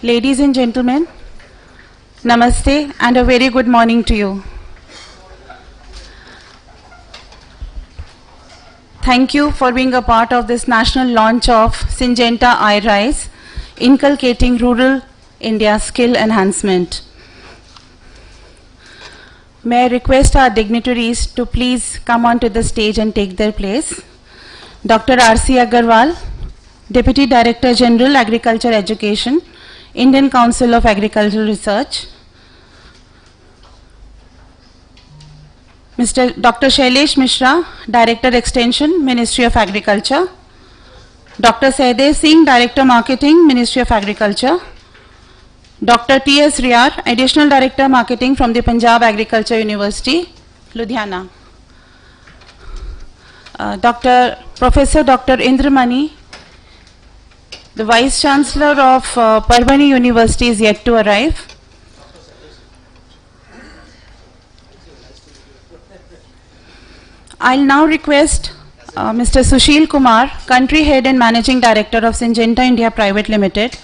Ladies and gentlemen, Namaste and a very good morning to you. Thank you for being a part of this national launch of Syngenta iRise, Inculcating Rural India Skill Enhancement. May I request our dignitaries to please come onto the stage and take their place. Dr. R.C. Agarwal, Deputy Director General, Agriculture Education, Indian Council of Agricultural Research. Mr. Dr. Shailesh Mishra, Director Extension, Ministry of Agriculture. Dr. Sehdev Singh, Director Marketing, Ministry of Agriculture. Dr. T.S. Riyar, Additional Director Marketing from the Punjab Agriculture University, Ludhiana. Professor Dr. Indramani, the Vice Chancellor of Parbhani University, is yet to arrive. I'll now request Mr. Susheel Kumar, Country Head and Managing Director of Syngenta India Private Limited,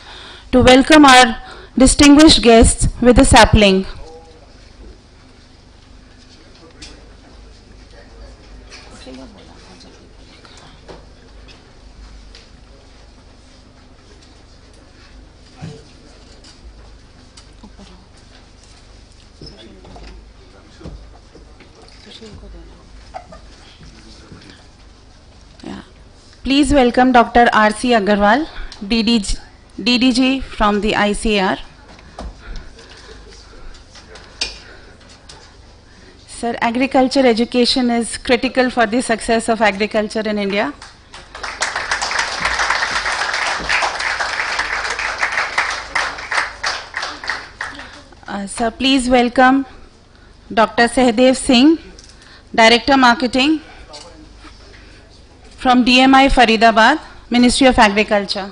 to welcome our distinguished guests with a sapling. Please welcome Dr. R.C. Agarwal, DDG from the ICAR. Sir, agriculture education is critical for the success of agriculture in India. Sir, please welcome Dr. Sehdev Singh, Director Marketing from DMI Faridabad, Ministry of Agriculture.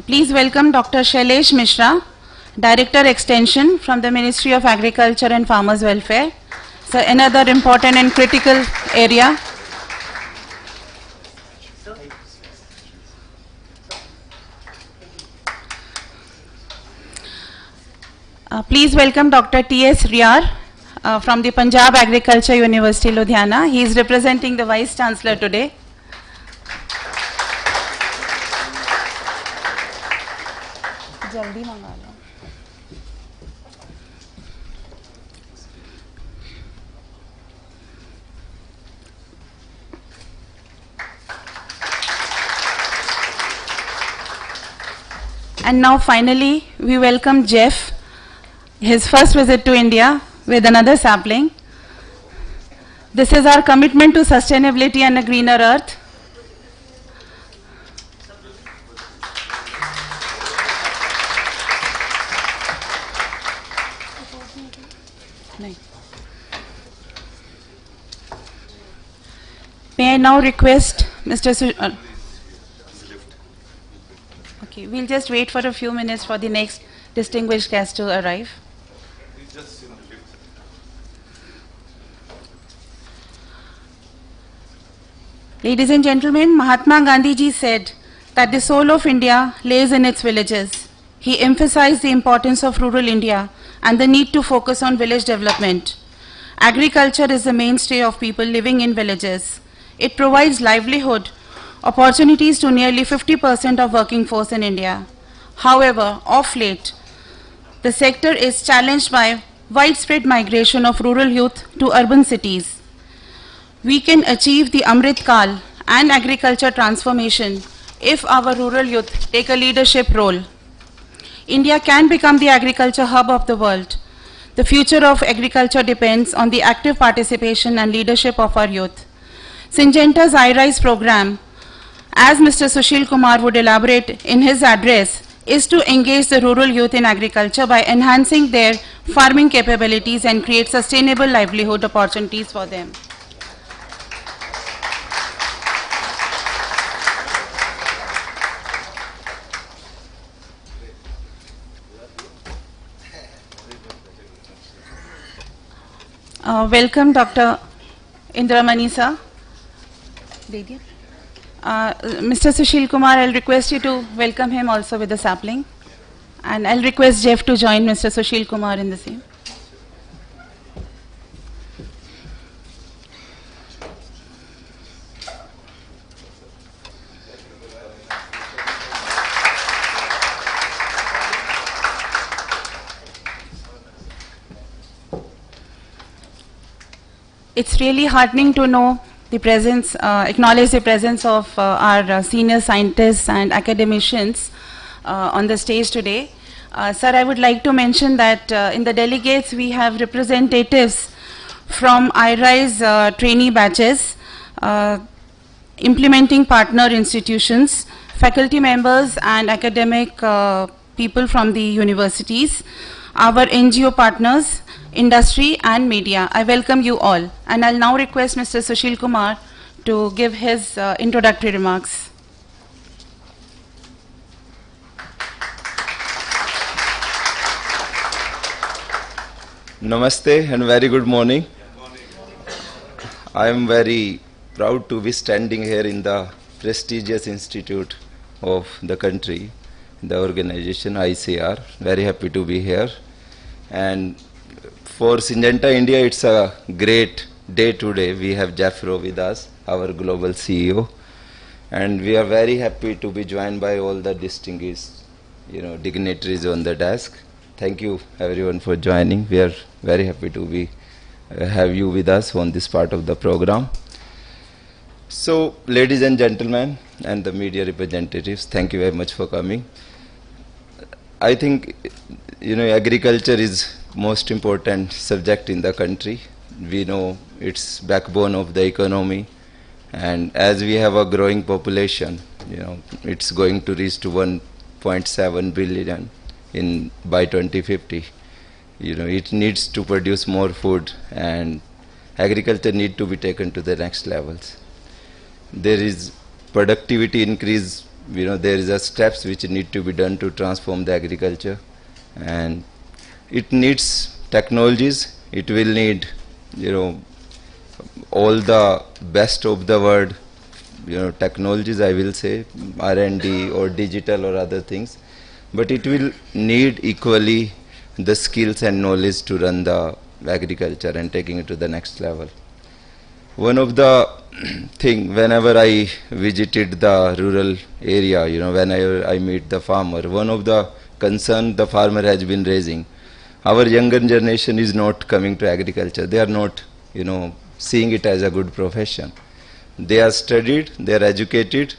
Please welcome Dr. Shailesh Mishra, Director Extension from the Ministry of Agriculture and Farmers Welfare. So another important and critical area. Please welcome Dr. T.S. Riyar from the Punjab Agriculture University, Ludhiana. He is representing the Vice Chancellor today. Jaldi manga lo. And now finally we welcome Jeff, his first visit to India, with another sapling. This is our commitment to sustainability and a greener earth. May I now request Mr. Okay, we'll just wait for a few minutes for the next distinguished guest to arrive. Ladies and gentlemen, Mahatma Gandhi ji said that the soul of India lays in its villages. He emphasized the importance of rural India and the need to focus on village development. Agriculture is the mainstay of people living in villages. It provides livelihood opportunities to nearly 50% of working force in India. However, of late, the sector is challenged by widespread migration of rural youth to urban cities. We can achieve the Amrit Kal and agriculture transformation if our rural youth take a leadership role. India can become the agriculture hub of the world. The future of agriculture depends on the active participation and leadership of our youth. Syngenta's iRise program, as Mr. Susheel Kumar would elaborate in his address, is to engage the rural youth in agriculture by enhancing their farming capabilities and create sustainable livelihood opportunities for them. Welcome, Dr. Indramani, sir. Mr. Susheel Kumar, I'll request you to welcome him also with the sapling. And I'll request Jeff to join Mr. Susheel Kumar in the same. It's really heartening to know the presence, acknowledge the presence of our senior scientists and academicians on the stage today. Sir, I would like to mention that in the delegates we have representatives from IRISE trainee batches, implementing partner institutions, faculty members and academic people from the universities, our NGO partners, industry and media. I welcome you all, and I'll now request Mr. Susheel Kumar to give his introductory remarks. Namaste and very good morning. I am very proud to be standing here in the prestigious institute of the country, the organization ICR. Very happy to be here. And for Syngenta India, it's a great day today. We have Jeff Rowe with us, our global CEO. And we are very happy to be joined by all the distinguished dignitaries on the desk. Thank you everyone for joining. We are very happy to be have you with us on this part of the program. So, ladies and gentlemen and the media representatives, thank you very much for coming. I think agriculture is most important subject in the country. We know it's backbone of the economy, and as we have a growing population, it's going to reach to 1.7 billion by 2050. It needs to produce more food, and agriculture need to be taken to the next levels. There is productivity increase, there is a steps which need to be done to transform the agriculture, and it needs technologies. It will need all the best of the world technologies, I will say, R&D or digital or other things, but it will need equally the skills and knowledge to run the agriculture and taking it to the next level. One of the thing, whenever I visited the rural area, whenever I meet the farmer, one of the concern the farmer has been raising, our younger generation is not coming to agriculture. They are not, seeing it as a good profession. They are studied, they are educated,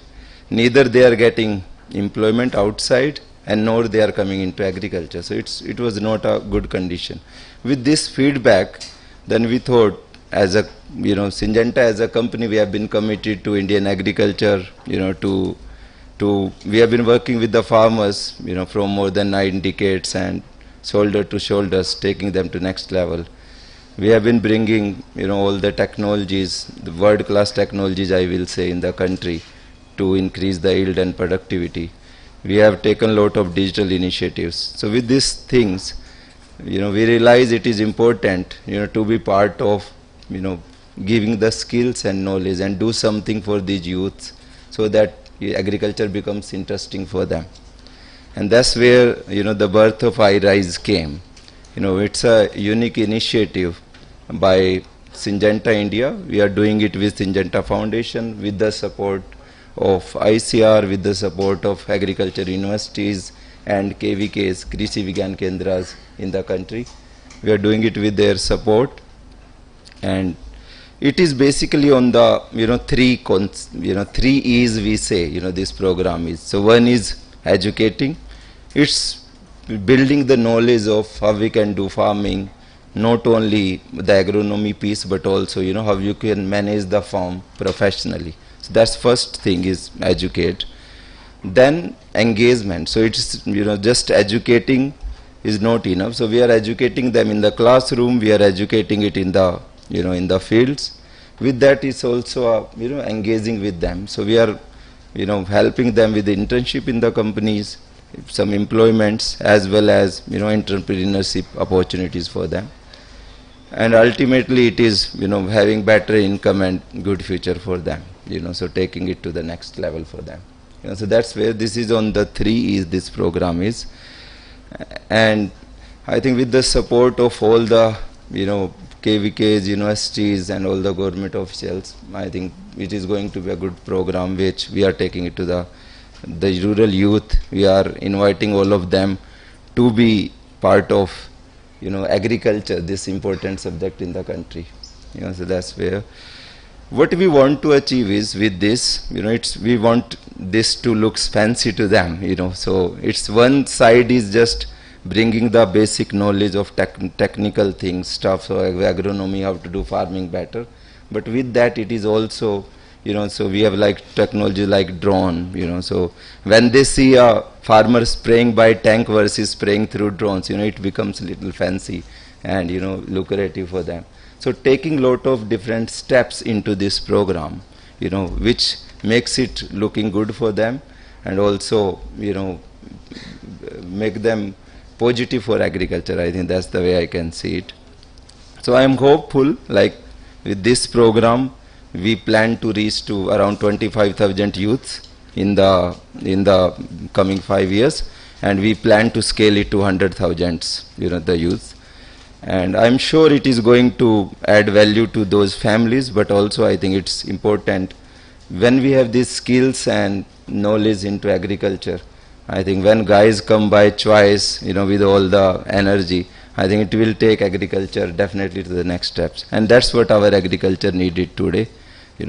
neither they are getting employment outside and nor they are coming into agriculture. So it was not a good condition. With this feedback, then we thought, as a Syngenta as a company, we have been committed to Indian agriculture. We have been working with the farmers, from more than 9 decades and shoulder to shoulders, taking them to next level. We have been bringing, all the technologies, the world-class technologies, I will say, in the country to increase the yield and productivity. We have taken a lot of digital initiatives. So with these things, we realize it is important, to be part of, giving the skills and knowledge and do something for these youths so that agriculture becomes interesting for them. And that's where, the birth of IRISE came. It's a unique initiative by Syngenta India. We are doing it with Syngenta Foundation, with the support of ICR, with the support of agriculture universities and KVKs, Krishi Vigyan Kendras in the country. We are doing it with their support, and it is basically on the three E's we say this program is. So one is educating. It's building the knowledge of how we can do farming, not only the agronomy piece, but also how you can manage the farm professionally. So that's first thing is educate. Then engagement. So it's just educating is not enough. So we are educating them in the classroom. We are educating it in the in the fields. With that is also engaging with them. So we are helping them with the internship in the companies, some employments, as well as entrepreneurship opportunities for them. and ultimately it is, having better income and good future for them, so taking it to the next level for them. So that's where this is on the 3 E's this program is. And I think with the support of all the, KVKs, universities and all the government officials, I think it is going to be a good program which we are taking it to the rural youth. We are inviting all of them to be part of, agriculture, this important subject in the country. So that's where what we want to achieve is with this, we want this to look fancy to them, so it's one side is just bringing the basic knowledge of technical things, stuff, so agronomy, how to do farming better, but with that it is also, so we have like technology like drone, so when they see a farmer spraying by tank versus spraying through drones, it becomes a little fancy and, lucrative for them. So taking lot of different steps into this program, which makes it looking good for them and also, make them positive for agriculture. I think that's the way I can see it. So I am hopeful, like with this program, we plan to reach to around 25,000 youths in the coming 5 years, and we plan to scale it to 100,000, the youth. And I'm sure it is going to add value to those families, but also I think it's important when we have these skills and knowledge into agriculture. I think when guys come by choice, with all the energy, I think it will take agriculture definitely to the next steps. And that's what our agriculture needed today.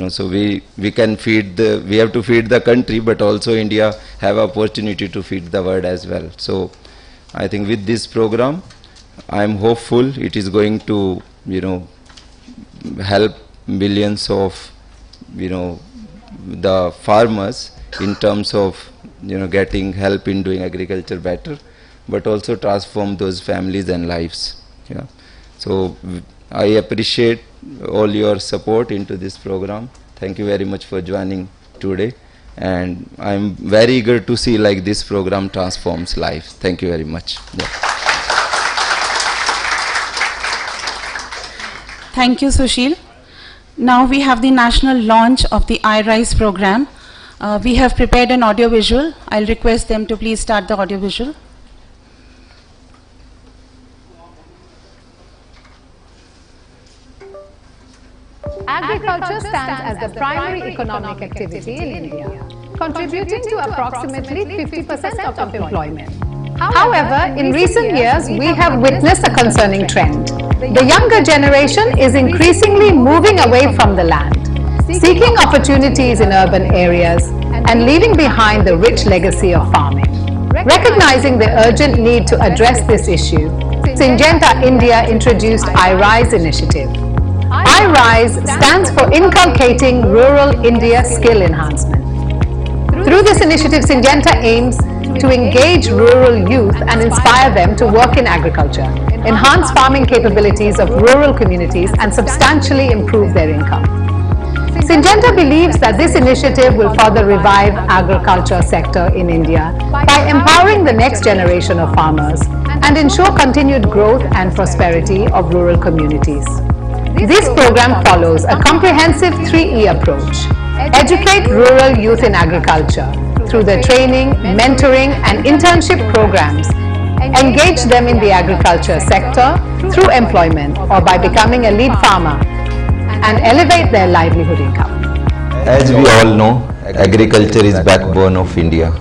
So we can we have to feed the country, but also India have opportunity to feed the world as well. So I think with this program, I am hopeful it is going to, help millions of, the farmers in terms of, getting help in doing agriculture better, but also transform those families and lives. Yeah. So I appreciate all your support into this program. Thank you very much for joining today, and I am very eager to see like this program transforms lives. Thank you very much. Yeah. Thank you, Susheel. Now we have the national launch of the iRise program. We have prepared an audio visual. I'll request them to please start the audio visual. Agriculture stands as the primary economic activity in India, contributing to approximately 50% of employment. However, in recent years, we have witnessed a concerning trend. The younger generation is increasingly moving away from the land, seeking opportunities in urban areas and leaving behind the rich legacy of farming. Recognizing the urgent need to address this issue, Syngenta India introduced iRise initiative. iRise stands for Inculcating Rural India Skill Enhancement. Through this initiative, Syngenta aims to engage rural youth and inspire them to work in agriculture, enhance farming capabilities of rural communities and substantially improve their income. Syngenta believes that this initiative will further revive agriculture sector in India by empowering the next generation of farmers and ensure continued growth and prosperity of rural communities. This program follows a comprehensive 3E approach. Educate rural youth in agriculture through the training, mentoring and internship programs. Engage them in the agriculture sector through employment or by becoming a lead farmer and elevate their livelihood income. As we all know, agriculture is backbone of India,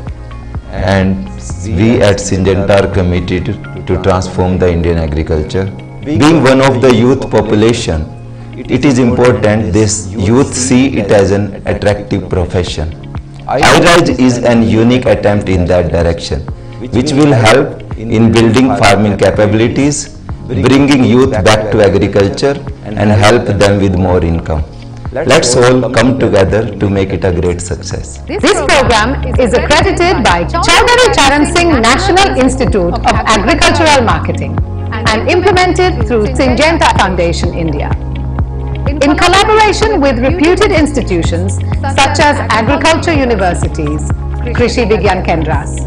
and we at Syngenta are committed to transform the Indian agriculture. Being one of the youth population, it is important this youth see it as an attractive profession. iRise is an unique attempt in that direction, which will help in building farming capabilities, bringing youth back to agriculture and help them with more income. Let's all come together to make it a great success. This program is accredited by Chaudhary Charan Singh National Institute of Agricultural Marketing and implemented through Syngenta Foundation India. In collaboration with reputed institutions such as agriculture universities, Krishi Vigyan Kendras,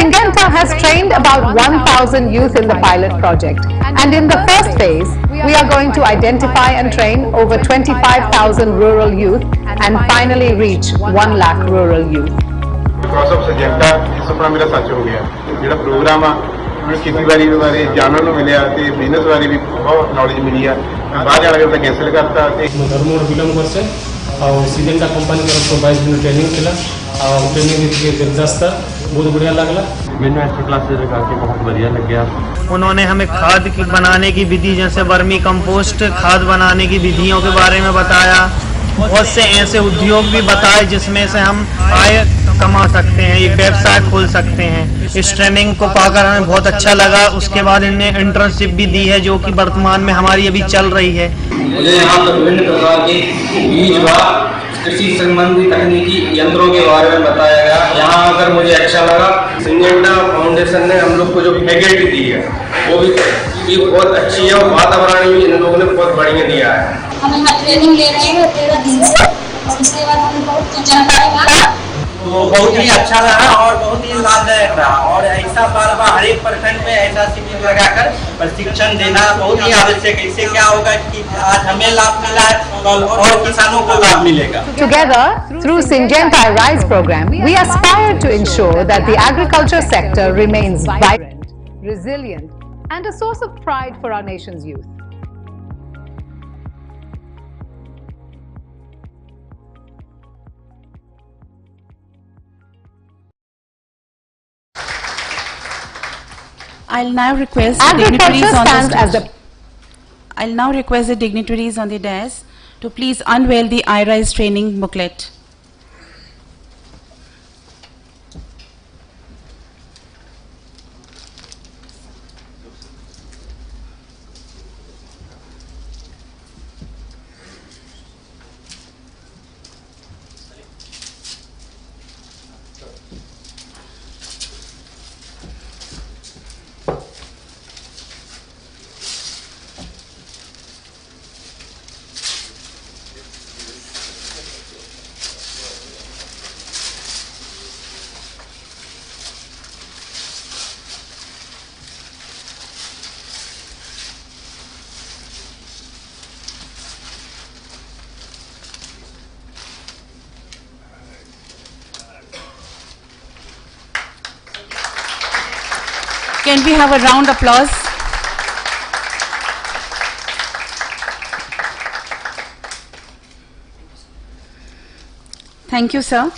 Syngenta has trained about 1,000 youth in the pilot project, and in the first phase, we are going to identify and train over 25,000 rural youth and finally reach 1 lakh rural youth. Because of Syngenta, ये सपना मेरा सच हो गया। जेड़ा programme आ, मैं खेती बाड़ी के बारे जानने को मिले आते, बिजनेस बारे भी बहुत नॉलेज मिली है। मैं बाहर जाने के बाद कैंसिल करता थे। धर्मों विलंब करते, और सिजेंटा कंपनी के तरफ 22 दिन ट्रेनिंग किया, और ट्रेनिंग के जबरदस्त बहुत बढ़िया लगला। मैंने एक्स्ट्रा क्लासेस लगा के बहुत बढ़िया लग गया। उन्होंने हमें खाद की बनाने की विधि, जैसे वर्मी कंपोस्ट खाद बनाने की विधियों के बारे में बताया। बहुत से ऐसे उद्योग भी बताए जिसमें से हम आय कमा सकते हैं, एक व्यवसाय खोल सकते हैं। इस ट्रेनिंग को पाकर हमें बहुत अच्छा लगा। उसके बाद इन्होंने इंटर्नशिप भी दी है, जो कि वर्तमान में हमारी अभी चल रही है। मुझे यहाँ पर विभिन्न प्रकार के बीज व कृषि संबंधी तकनीकी यंत्रों के बारे में बताया गया। यहाँ आकर मुझे अच्छा लगा। सिंजेंटा फाउंडेशन ने हम लोग को जो फैकल्टी दी है वो भी बहुत अच्छी है, और वातावरण भी इन लोगों ने बहुत बढ़िया दिया है। हम यहाँ ट्रेनिंग ले रहे हैं 13 दिन से, और उसके बाद हमें बहुत कुछ जानकारी मिला, तो बहुत ही अच्छा रहा और बहुत ही लाभदायक रहा। और ऐसा बार बार हर एक प्रखंड में ऐसा शिविर लगाकर प्रशिक्षण देना बहुत ही आवश्यक है। इससे क्या होगा कि आज हमें लाभ मिला है, कल और किसानों को लाभ मिलेगा। Together, through Syngenta Rise program, we aspire to ensure that the agriculture sector remains vibrant, resilient, and a source of pride for our nation's youth. I'll now request the dignitaries on the I'll now request the dignitaries on the dais to please unveil the iRise training booklet. Can we have a round applause? Thank you, sir.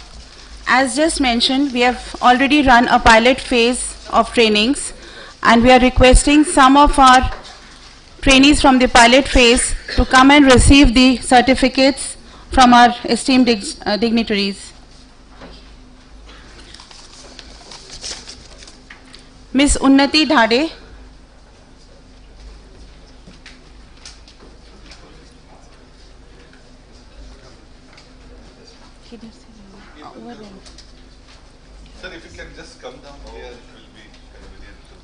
As just mentioned, we have already run a pilot phase of trainings, and we are requesting some of our trainees from the pilot phase to come and receive the certificates from our esteemed dignitaries. Miss Unnati Dhade. Sir, if you can just come down here, it will be convenient to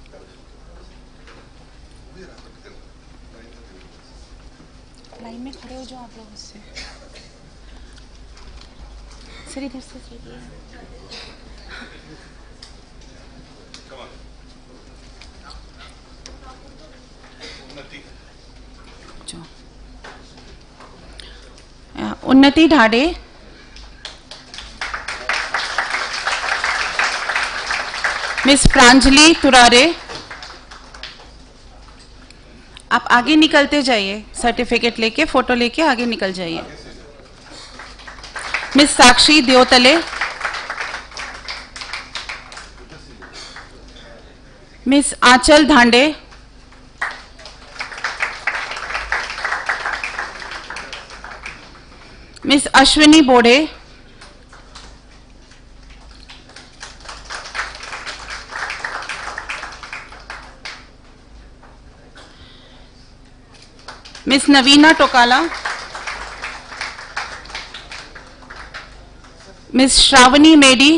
line में खड़े हो जाओ आप लोग उससे। Sir इधर से चलिए। उन्नति ढाडे, मिस प्रांजलि तुरारे, आप आगे निकलते जाइए, सर्टिफिकेट लेके फोटो लेके आगे निकल जाइए। Miss Sakshi Devtale, Miss Aanchal Dhande, Miss Ashwini Bode, Miss Navina Tokala, Miss Shravani Medi,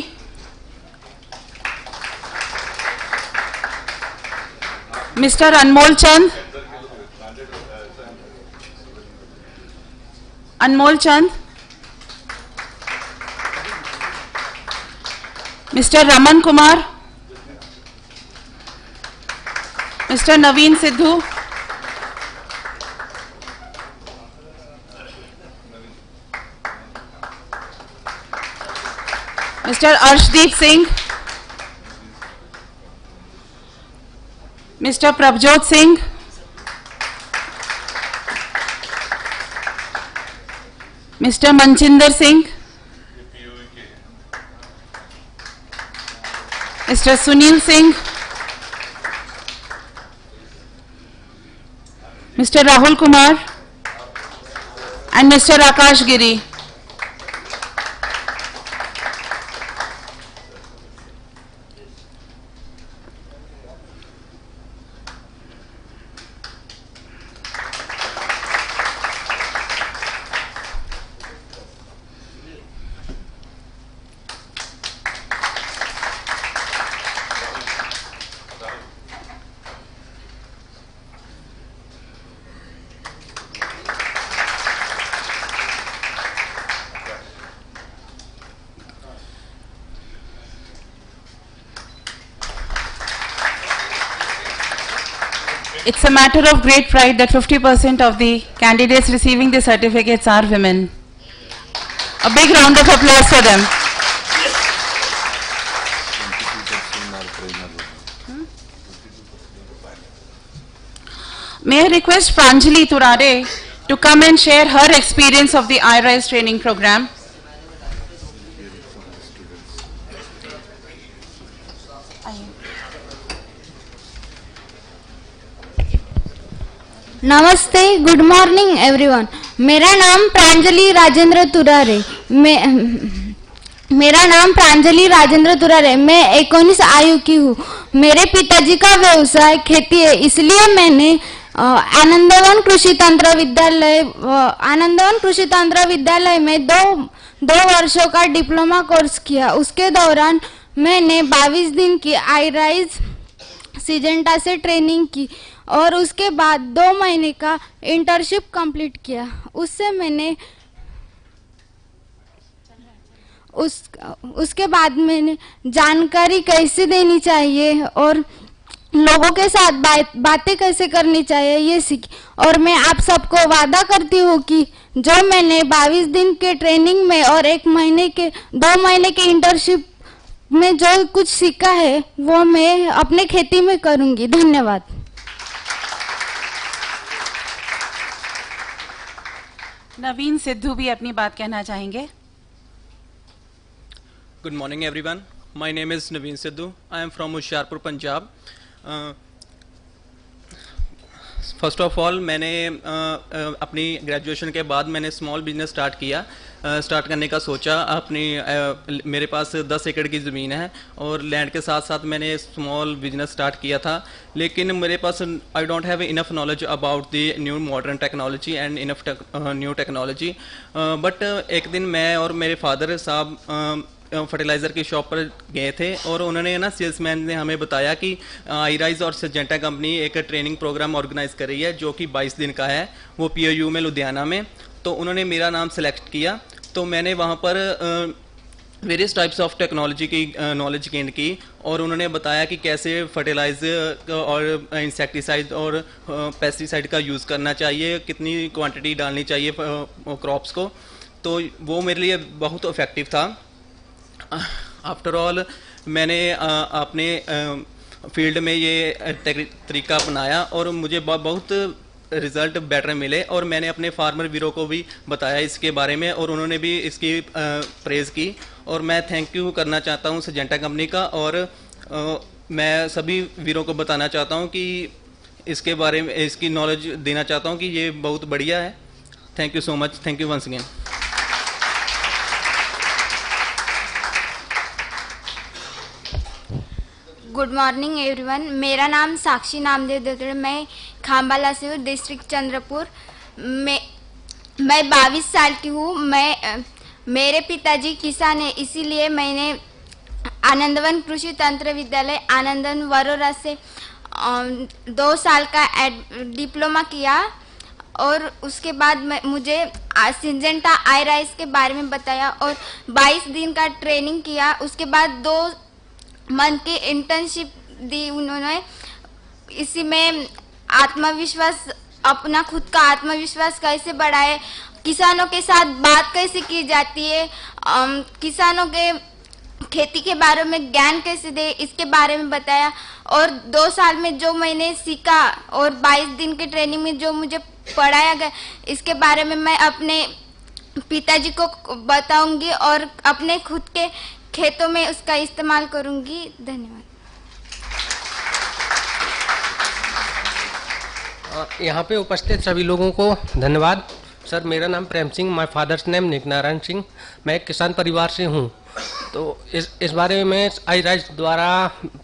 Mister Anmol Chand, Anmol Chand, Mister Raman Kumar, Mr. Naveen Sidhu. Mr. Arshdeep Singh. Mr. Prabjot Singh. Mr. Manchinder Singh. Mr. Sunil Singh. Mr. Rahul Kumar and Mr. Akash Giri. It's a matter of great pride that 50% of the candidates receiving the certificates are women. A big round of applause for them. May I request Pranjali Turare to come and share her experience of the iRise training program. नमस्ते, good morning everyone. मेरा नाम प्रांजलि राजेंद्र तुरारे। मेरा नाम प्रांजलि राजेंद्र तुरारे। मैं 19 आयु की हूँ। मेरे पिताजी का व्यवसाय खेती है, इसलिए मैंने आनंदवन कृषि तंत्र विद्यालय में दो वर्षों का डिप्लोमा कोर्स किया। उसके दौरान मैंने 22 दिन की iRise सिजेंटा से ट्रेनिंग की और उसके बाद 2 महीने का इंटर्नशिप कंप्लीट किया। उसके बाद मैंने जानकारी कैसे देनी चाहिए और लोगों के साथ बातें कैसे करनी चाहिए ये सीखी। और मैं आप सबको वादा करती हूँ कि जो मैंने 22 दिन के ट्रेनिंग में और 2 महीने के इंटर्नशिप में जो कुछ सीखा है वो मैं अपने खेती में करूँगी। धन्यवाद। नवीन सिद्धू भी अपनी बात कहना चाहेंगे। Good morning everyone. My name is Naveen Sidhu. I am from Hoshiarpur, Punjab. First of all मैंने अपनी ग्रेजुएशन के बाद मैंने स्मॉल बिजनेस स्टार्ट करने का सोचा। मेरे पास 10 एकड़ की ज़मीन है और लैंड के साथ साथ मैंने स्मॉल बिजनेस स्टार्ट किया था, लेकिन मेरे पास I don't have enough knowledge about the new modern technology and enough new technology. But एक दिन मैं और मेरे फादर साहब फर्टिलाइज़र की शॉप पर गए थे और उन्होंने ना सेल्समैन ने हमें बताया कि iRise और सिजेंटा कंपनी एक ट्रेनिंग प्रोग्राम ऑर्गेनाइज कर रही है जो कि 22 दिन का है, वो POU में लुधियाना में। तो उन्होंने मेरा नाम सेलेक्ट किया, तो मैंने वहाँ पर वेरियस टाइप्स ऑफ टेक्नोलॉजी की नॉलेज गेन की और उन्होंने बताया कि कैसे फर्टिलाइज़र और इंसेक्टिसाइड और पेस्टिसाइड का यूज़ करना चाहिए, कितनी क्वांटिटी डालनी चाहिए क्रॉप्स को। तो वो मेरे लिए बहुत इफ़ेक्टिव था। आफ्टर ऑल मैंने अपने फील्ड में ये तरीका अपनाया और मुझे बहुत रिज़ल्ट बेटर मिले और मैंने अपने फार्मर वीरों को भी बताया इसके बारे में और उन्होंने भी इसकी प्रेज़ की। और मैं थैंक यू करना चाहता हूँ सिजेंटा कंपनी का और मैं सभी वीरों को बताना चाहता हूँ कि इसके बारे में इसकी नॉलेज देना चाहता हूँ कि ये बहुत बढ़िया है। Thank you so much. Thank you once again. Good morning everyone. मेरा नाम साक्षी नामदेव दत्तड़, मैं खाम्बाला से हूँ, डिस्ट्रिक्ट चंद्रपुर। मैं 22 साल की हूँ। मेरे पिताजी किसान है, इसीलिए मैंने आनंदवन कृषि तंत्र विद्यालय आनंदवन वरोरा से 2 साल का डिप्लोमा किया और उसके बाद मुझे सिंजेंटा iRise के बारे में बताया और 22 दिन का ट्रेनिंग किया। उसके बाद 2 मंथ की इंटर्नशिप दी उन्होंने। इसी में आत्मविश्वास, अपना खुद का आत्मविश्वास कैसे बढ़ाए, किसानों के साथ बात कैसे की जाती है, किसानों के खेती के बारे में ज्ञान कैसे दे, इसके बारे में बताया। और 2 साल में जो मैंने सीखा और 22 दिन की ट्रेनिंग में जो मुझे पढ़ाया गया, इसके बारे में मैं अपने पिताजी को बताऊंगी और अपने खुद के खेतों में उसका इस्तेमाल करूंगी। धन्यवाद। यहाँ पे उपस्थित सभी लोगों को धन्यवाद। सर, मेरा नाम Prem Singh, my father's name Niknarayan Singh. मैं एक किसान परिवार से हूँ। तो इस बारे में आई राइज द्वारा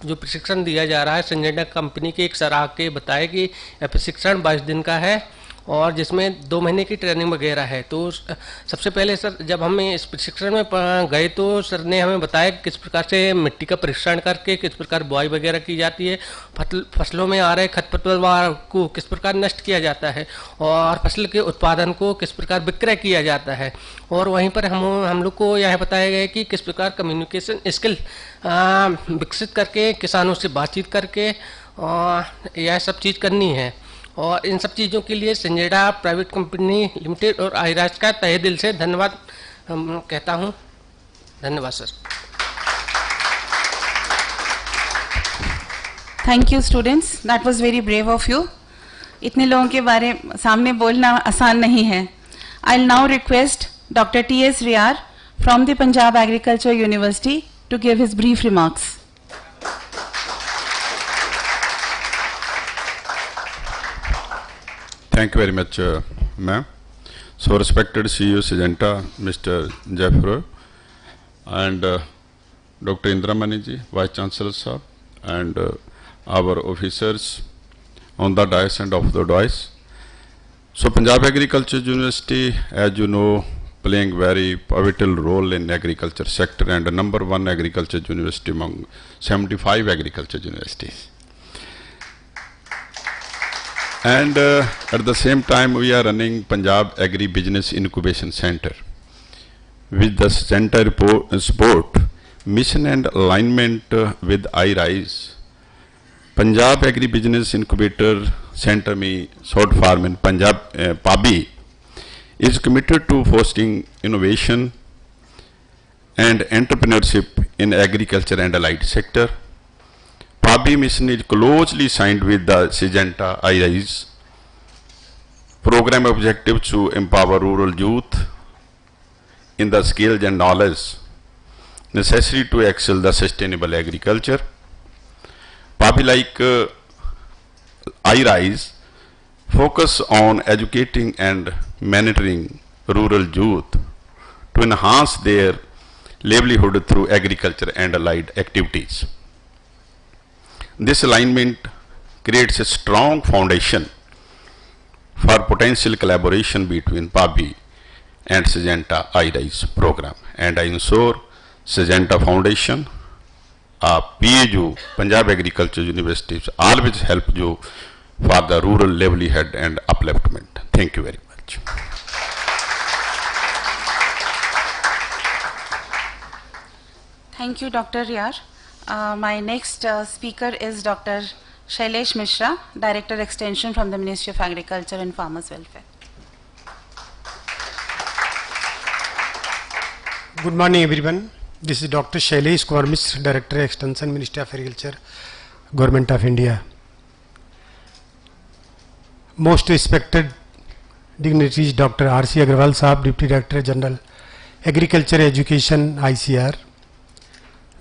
जो प्रशिक्षण दिया जा रहा है, सिंजेंटा कंपनी के एक सर आके बताए कि यह प्रशिक्षण 22 दिन का है और जिसमें 2 महीने की ट्रेनिंग वगैरह है। तो सबसे पहले सर, जब हम इस प्रशिक्षण में गए तो सर ने हमें बताया किस प्रकार से मिट्टी का परीक्षण करके किस प्रकार बुआई वगैरह की जाती है, फसलों में आ रहे खरपतवार को किस प्रकार नष्ट किया जाता है और फसल के उत्पादन को किस प्रकार विक्रय किया जाता है। और वहीं पर हम लोग को यह बताया गया कि किस प्रकार कम्युनिकेशन स्किल विकसित करके किसानों से बातचीत करके यह सब चीज़ करनी है। और इन सब चीज़ों के लिए सिंजेंटा प्राइवेट कंपनी लिमिटेड और आईराज का तहे दिल से धन्यवाद कहता हूँ। धन्यवाद sir. Thank you students, that was very brave of you. इतने लोगों के बारे सामने बोलना आसान नहीं है। I will now request doctor T.S. Riar from the Punjab agriculture university to give his brief remarks. Thank you very much, ma'am. So, respected CEO Syngenta, Mr. Jeffro, and Dr. Indramani ji, Vice Chancellor Sahab, and our officers on the dais and off the dais. So, Punjab Agriculture University, as you know, playing very pivotal role in agriculture sector and a #1 agriculture university among 75 agriculture universities. And at the same time, we are running Punjab Agri Business Incubation Center with the center support mission and alignment with iRise. Punjab Agri Business Incubator Center, short form in Punjab, PABI, is committed to fostering innovation and entrepreneurship in agriculture and allied sector. PABI mission is closely signed with the Syngenta iRise program objective to empower rural youth in the skills and knowledge necessary to excel the sustainable agriculture. PABI, like iRise, focus on educating and mentoring rural youth to enhance their livelihood through agriculture and allied activities. This alignment creates a strong foundation for potential collaboration between PABI and Syngenta iRise program, and I ensure Syngenta Foundation, PAU, Punjab Agriculture University, always help you for the rural livelihood and upliftment. Thank you very much. Thank you, Dr. Riyar. My next speaker is Dr. Shailesh Mishra, Director Extension from the Ministry of Agriculture and Farmers Welfare. Good morning everyone. This is Dr. Shailesh Kumar Mishra, Director Extension, Ministry of Agriculture, Government of India. Most respected dignitaries, Dr. R.C. Agrawal Sahab, Deputy Director General, Agriculture Education, ICR,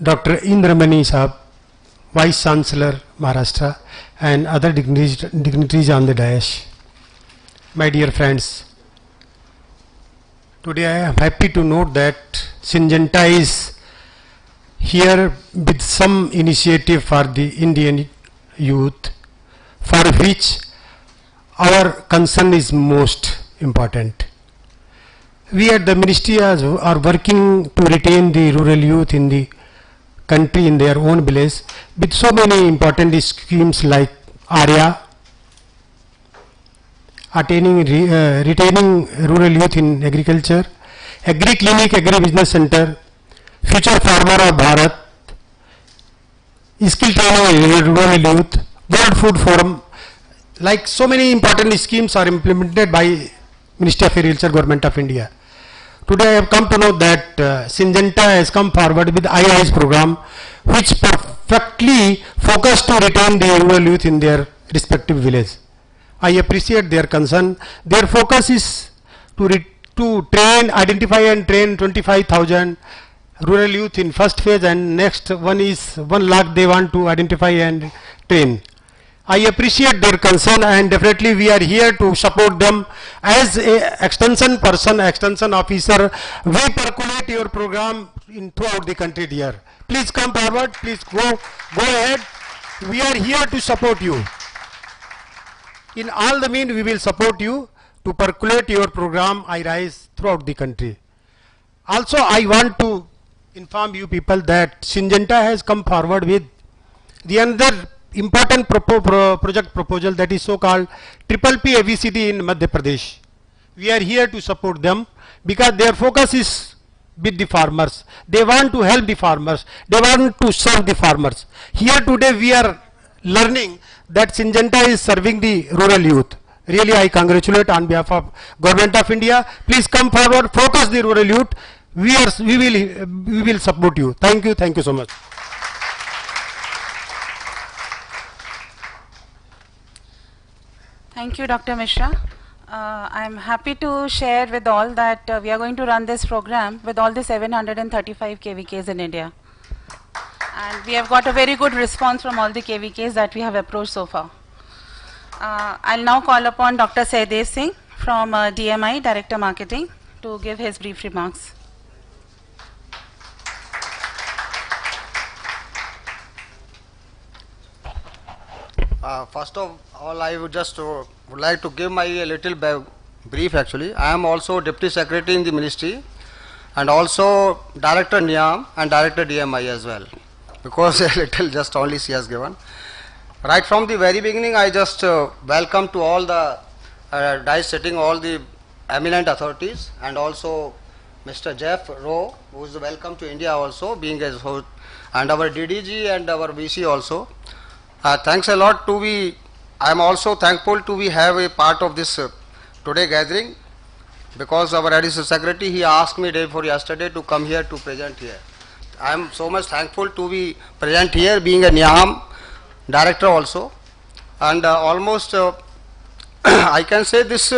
Dr. Indramani Sahab, Vice Chancellor, Maharashtra, and other dignitaries on the dais. My dear friends, today I am happy to note that Syngenta is here with some initiative for the Indian youth, for which our concern is most important. We at the ministry are working to retain the rural youth in the country in their own village with so many important schemes like ARYA, retaining rural youth in agriculture, Agri Clinic, Agri Business Center, Future Farmer of Bharat, skill training rural youth, World Food Forum, like so many important schemes are implemented by Ministry of Agriculture, Government of India. Today I have come to know that Syngenta has come forward with IRIS program, which perfectly focused to retain the rural youth in their respective village. I appreciate their concern. Their focus is to train, identify and train 25,000 rural youth in first phase, and next one is 1 lakh they want to identify and train. I appreciate their concern, and definitely we are here to support them as a extension person, extension officer. We percolate your program throughout the country here. Please come forward, please go ahead. We are here to support you. In all the means we will support you to percolate your program IRIS throughout the country. Also I want to inform you people that Syngenta has come forward with the another important project proposal, that is so called Triple P ABCD in Madhya Pradesh. We are here to support them because their focus is with the farmers. They want to help the farmers. They want to serve the farmers. Here today we are learning that Syngenta is serving the rural youth. Really I congratulate on behalf of Government of India. Please come forward, focus the rural youth. We will support you. Thank you so much. Thank you, Dr. Mishra. I'm happy to share with all that we are going to run this program with all the 735 KVKs in India. And we have got a very good response from all the KVKs that we have approached so far. I'll now call upon Dr. Sehdev Singh from DMI, Director Marketing, to give his brief remarks. First of all, I would just would like to give my little brief actually. I am also Deputy Secretary in the Ministry and also Director NIAM and Director DMI as well, because a little just only she has given. Right from the very beginning, I just welcome to all the dais sitting, all the eminent authorities, and also Mr. Jeff Rowe, who is welcome to India also, being as host, and our DDG and our VC also. Thanks a lot to be, I am also thankful to be have a part of this today gathering, because our Additional Secretary, he asked me day before yesterday to come here to present here. I am so much thankful to be present here, being a NIAM Director also, and almost I can say this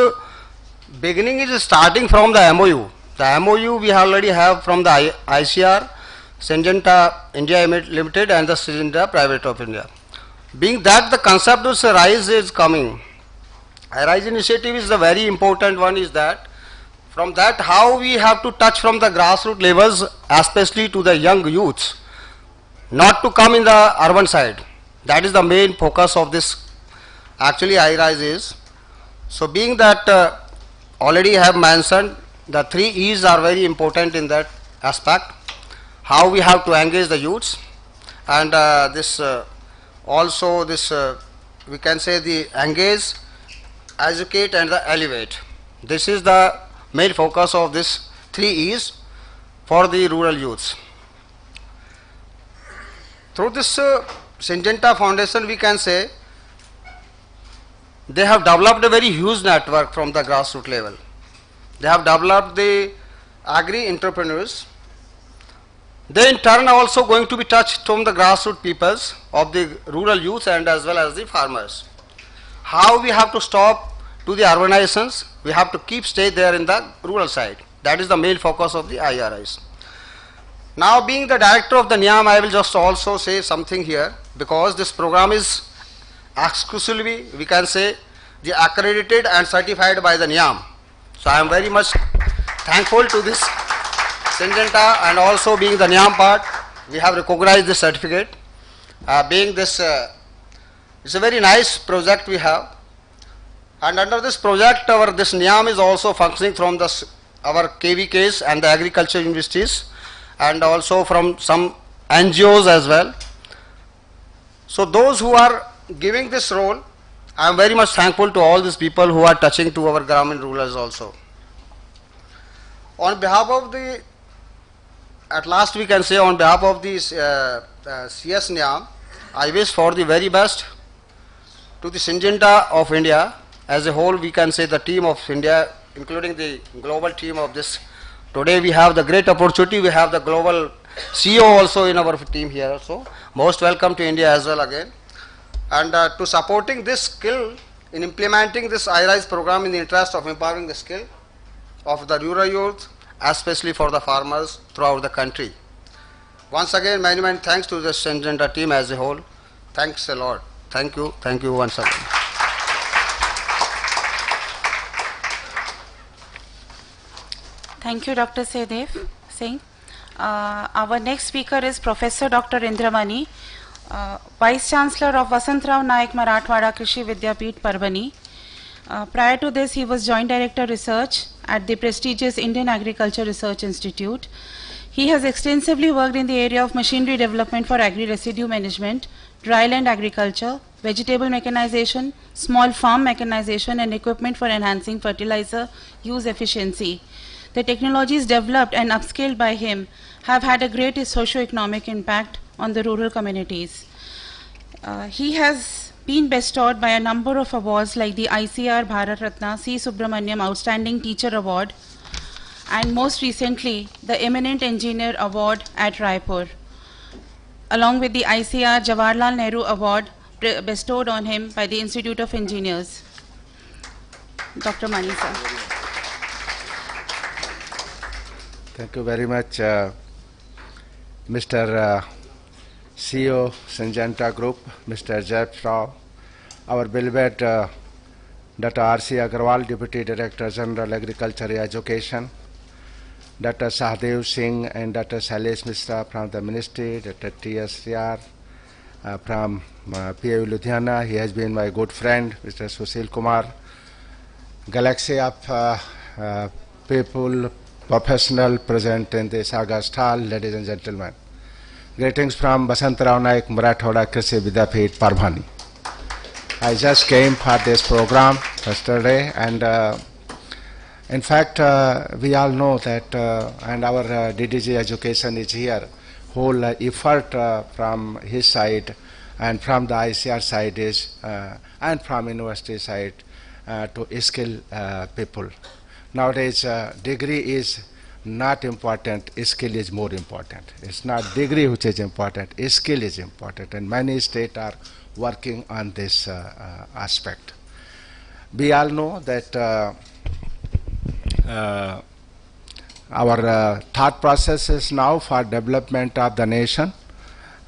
beginning is starting from the MOU. The MOU we already have from the ICR, Syngenta India Limited and the Syngenta Private of India. Being that the concept of RISE is coming, RISE initiative is the very important one, is that from that how we have to touch from the grassroots levels, especially to the young youths, not to come in the urban side. That is the main focus of this actually RISE is. So being that already have mentioned, the 3 E's are very important in that aspect, how we have to engage the youths, and this also this we can say the engage, educate and the elevate. This is the main focus of this 3 E's for the rural youths. Through this Syngenta Foundation, we can say they have developed a very huge network from the grassroots level. They have developed the agri-entrepreneurs. They in turn are also going to be touched from the grassroots peoples of the rural youth and as well as the farmers. How we have to stop to the urbanizations, we have to keep stay there in the rural side. That is the main focus of the IRIs. Now being the director of the NIAM, I will just also say something here, because this program is exclusively, we can say, the accredited and certified by the NIAM. So I am very much thankful to this Syngenta, and also being the NIAM part, we have recognized this certificate. Being this, it's a very nice project we have, and under this project this NIAM is also functioning from our KVKs and the agriculture universities, and also from some NGOs as well. So those who are giving this role, I am very much thankful to all these people who are touching to our Gramin rulers also. On behalf of the, at last we can say on behalf of the CS NIAM, I wish for the very best to the Syngenta of India. As a whole, we can say the team of India, including the global team of this. Today we have the great opportunity, we have the global CEO also in our team here also. Most welcome to India as well again. And to supporting this skill in implementing this iRise program in the interest of empowering the skill of the rural youth, especially for the farmers throughout the country. Once again, many thanks to the Syngenta team as a whole. Thanks a lot. Thank you once again. Thank you, Dr. Singh. Our next speaker is Professor Dr. Indramani, Vice Chancellor of Vasantrao Naik Marathwada Krishi Vidyapeeth, Parbhani. Prior to this, he was Joint Director Research at the prestigious Indian Agriculture Research Institute. He has extensively worked in the area of machinery development for agri-residue management, dryland agriculture, vegetable mechanization, small farm mechanization, and equipment for enhancing fertilizer use efficiency. The technologies developed and upscaled by him have had a great socio-economic impact on the rural communities. He has been bestowed by a number of awards like the ICR Bharat Ratna C. Subramaniam Outstanding Teacher Award, and most recently the Eminent Engineer Award at Raipur, along with the ICR Jawaharlal Nehru Award bestowed on him by the Institute of Engineers. Dr. Mani, sir. Thank you very much, Mr. CEO Syngenta Group, Mr. Sept, our beloved Dr. R.C. Agarwal, Deputy Director General Agriculture Education, Dr. Sahdev Singh and Dr. Shailesh Mishra from the Ministry, Dr. T.S.R. From PAU Ludhiana. He has been my good friend, Mr. Susheel Kumar. Galaxy of people, professional present in this August hall, ladies and gentlemen. Greetings from Vasantrao Naik Marathwada Krishi Vidyapeeth, Parbhani. I just came for this program yesterday, and in fact, we all know that, and our DDG Education is here. Whole effort from his side and from the ICR side is, and from university side, to skill people. Nowadays, degree is not important, skill is more important. It's not degree which is important, skill is important, and many states are working on this aspect. We all know that our thought process is now for development of the nation.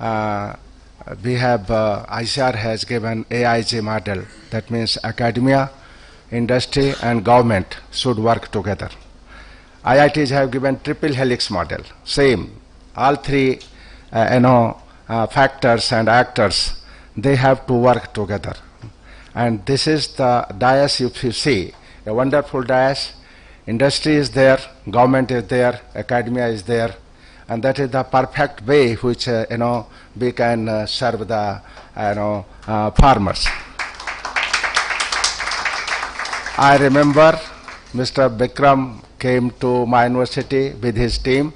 We have, ICR has given AIG model, that means academia, industry and government should work together. IITs have given triple helix model, same, all three factors and actors, they have to work together. And this is the dais, if you see, a wonderful dais. Industry is there, government is there, academia is there, and that is the perfect way which we can serve the farmers. I remember Mr. Bikram came to my university with his team,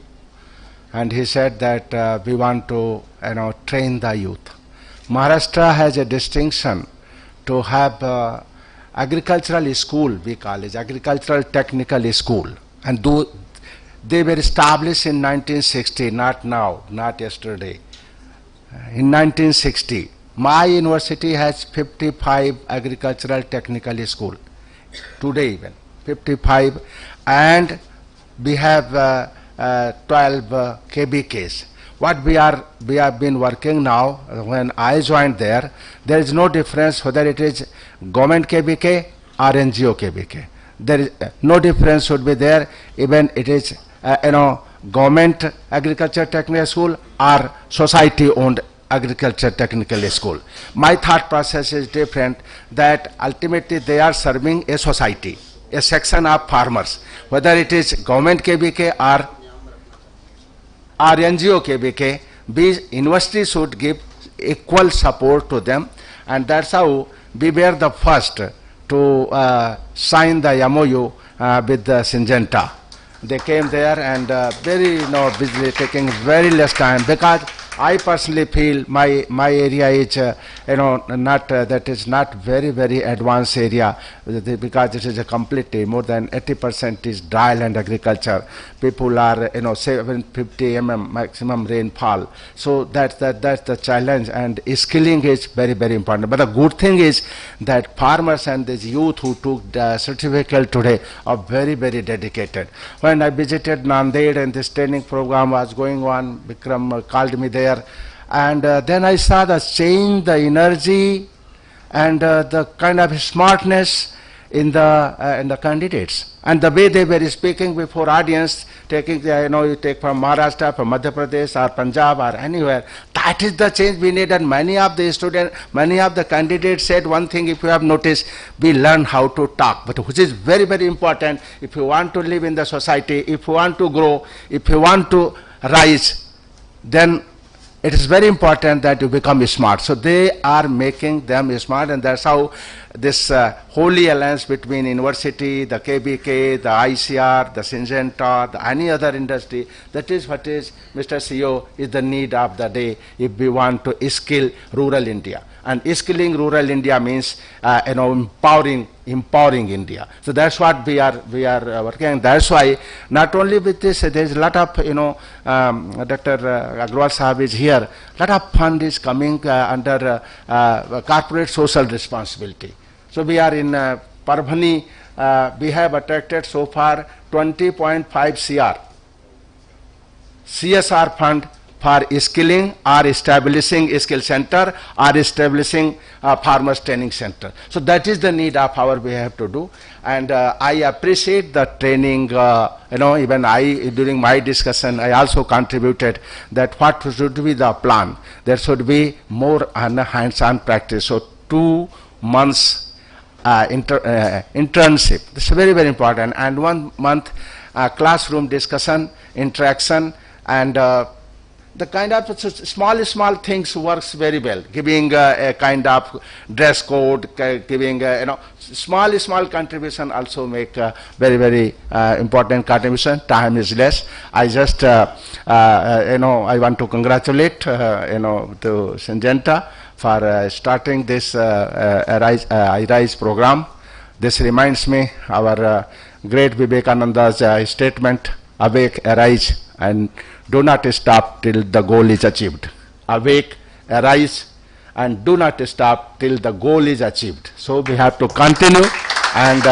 and he said that we want to train the youth. Maharashtra has a distinction to have agricultural school, we call it agricultural technical school, and they were established in 1960, not now, not yesterday. In 1960, my university has 55 agricultural technical school, today even 55, and we have 12 KBKs. What we have been working now, when I joined there is no difference whether it is government KBK or NGO KBK. There is no difference should be there, even it is government agriculture technical school or society owned agriculture technical school. My thought process is different, that ultimately they are serving a society, a section of farmers, whether it is government KBK or NGO KBK, university should give equal support to them, and that's how we were the first to sign the MOU with the Syngenta. They came there and very busy, taking very less time, because I personally feel my area is not that is not very advanced area, because it is a completely more than 80% is dry land agriculture. People are 750 mm maximum rainfall. So that's the challenge, and skilling is very important. But the good thing is that farmers and this youth who took the certificate today are very dedicated. When I visited Nanded and this training program was going on, Bikram called me there, and then I saw the change, the energy, and the kind of smartness in the candidates, and the way they were speaking before audience, taking you take from Maharashtra, from Madhya Pradesh or Punjab or anywhere. That is the change we need. And many of the students, many of the candidates said one thing, if you have noticed, we learn how to talk, but which is very important. If you want to live in the society, if you want to grow, if you want to rise, then it is very important that you become smart. So they are making them smart, and that's how this holy alliance between university, the KBK, the ICR, the Syngenta, any other industry, that is what is, Mr. CEO, is the need of the day if we want to skill rural India. And skilling rural India means empowering India. So that's what we are working. And that's why not only with this, there is a lot of Dr. Agrawal Sahab is here. Lot of fund is coming under corporate social responsibility. So we are in Parbhani. We have attracted so far 20.5 CR CSR fund for skilling or establishing skill center or establishing farmers training center. So that is the need of our we have to do. And I appreciate the training, even I, during my discussion, I also contributed that what should be the plan. There should be more hands-on practice. So 2 months internship, this is very important, and 1 month classroom discussion, interaction, and the kind of small things works very well. Giving a kind of dress code, giving small contribution also make very important contribution. Time is less. I just I want to congratulate to Syngenta for starting this iRise program. This reminds me our great Vivekananda's statement: awake, arise, and do not stop till the goal is achieved. Awake, arise, and do not stop till the goal is achieved. So we have to continue, and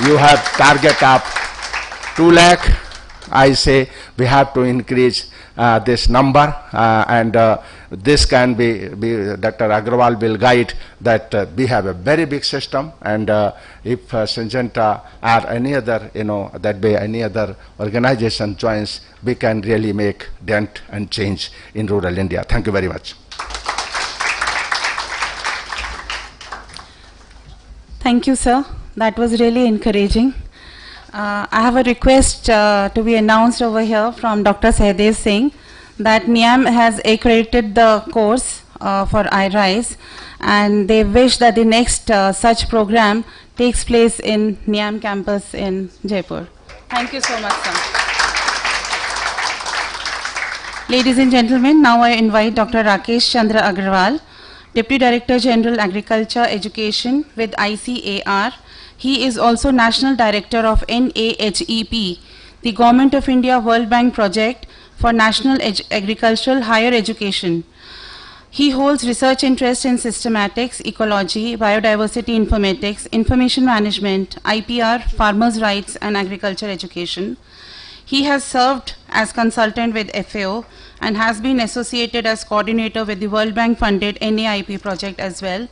you have target of 2 lakh. I say we have to increase this number, and this can be Dr. Agrawal will guide that we have a very big system, and if Syngenta or any other, that way any other organization joins, we can really make dent and change in rural India. Thank you very much. Thank you, sir. That was really encouraging. I have a request to be announced over here from Dr. Sahdev Singh that NIAM has accredited the course for iRise, and they wish that the next such program takes place in NIAM campus in Jaipur. Thank you so much, sir. Ladies and gentlemen, now I invite Dr. Rakesh Chandra Agrawal, Deputy Director General Agriculture Education with ICAR. He is also National Director of NAHEP, the Government of India World Bank project for National Agricultural Higher Education. He holds research interest in systematics, ecology, biodiversity informatics, information management, IPR, farmers' rights, and agriculture education. He has served as consultant with FAO and has been associated as coordinator with the World Bank funded NAIP project as well.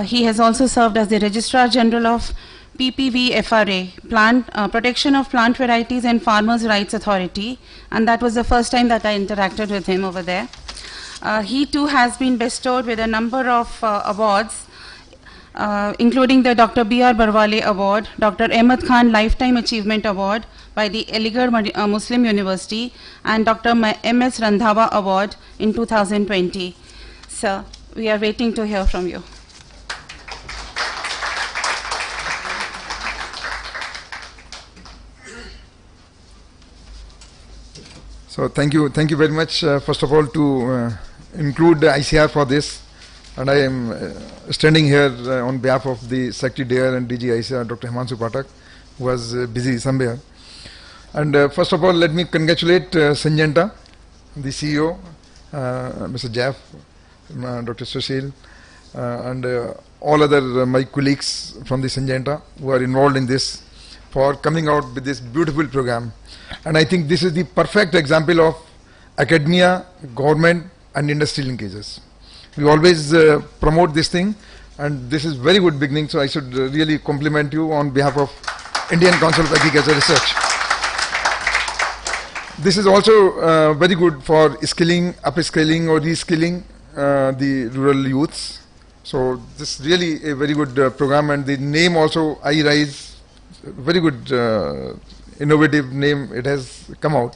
He has also served as the Registrar General of PPVFRA, Protection of Plant Varieties and Farmers' Rights Authority, and that was the first time that I interacted with him over there. He too has been bestowed with a number of awards, including the Dr. B.R. Barwale Award, Dr. Ahmed Khan Lifetime Achievement Award by the Aligarh Muslim University, and Dr. M.S. Randhawa Award in 2020. Sir, we are waiting to hear from you. So thank you very much, first of all, to include the ICR for this. And I am standing here on behalf of the Secretary DARE and DG ICR, Dr. Himanshu Pathak, who was busy somewhere. And first of all, let me congratulate Syngenta, the CEO, Mr. Jeff, Dr. Susheel, and all other my colleagues from the Syngenta who are involved in this, for coming out with this beautiful program. And I think this is the perfect example of academia, government and industry linkages. We always promote this thing, and this is very good beginning, so I should really compliment you on behalf of Indian Council of Agriculture Research. This is also very good for skilling, upskilling or reskilling the rural youths. So this is really a very good program, and the name also, iRise, very good innovative name it has come out.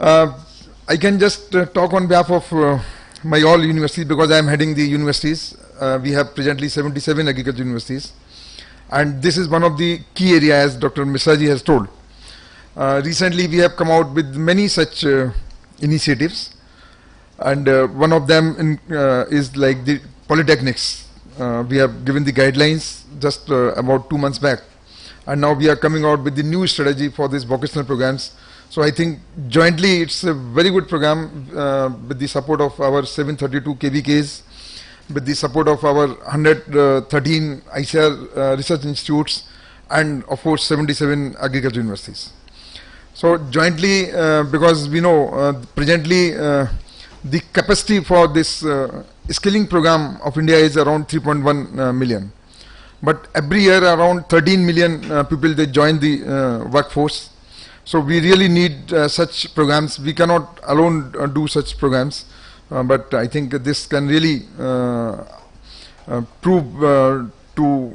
I can just talk on behalf of my all universities, because I am heading the universities. We have presently 77 agriculture universities, and this is one of the key areas, as Dr. Misraji has told. Recently we have come out with many such initiatives, and one of them is like the polytechnics. We have given the guidelines just about 2 months back, and now we are coming out with the new strategy for these vocational programs. So I think jointly it's a very good program with the support of our 732 KVKs, with the support of our 113 ICR research institutes, and of course 77 agriculture universities. So jointly, because we know presently the capacity for this skilling program of India is around 3.1 million. But every year around 13 million people, they join the workforce. So we really need such programs. We cannot alone do such programs, but I think this can really prove to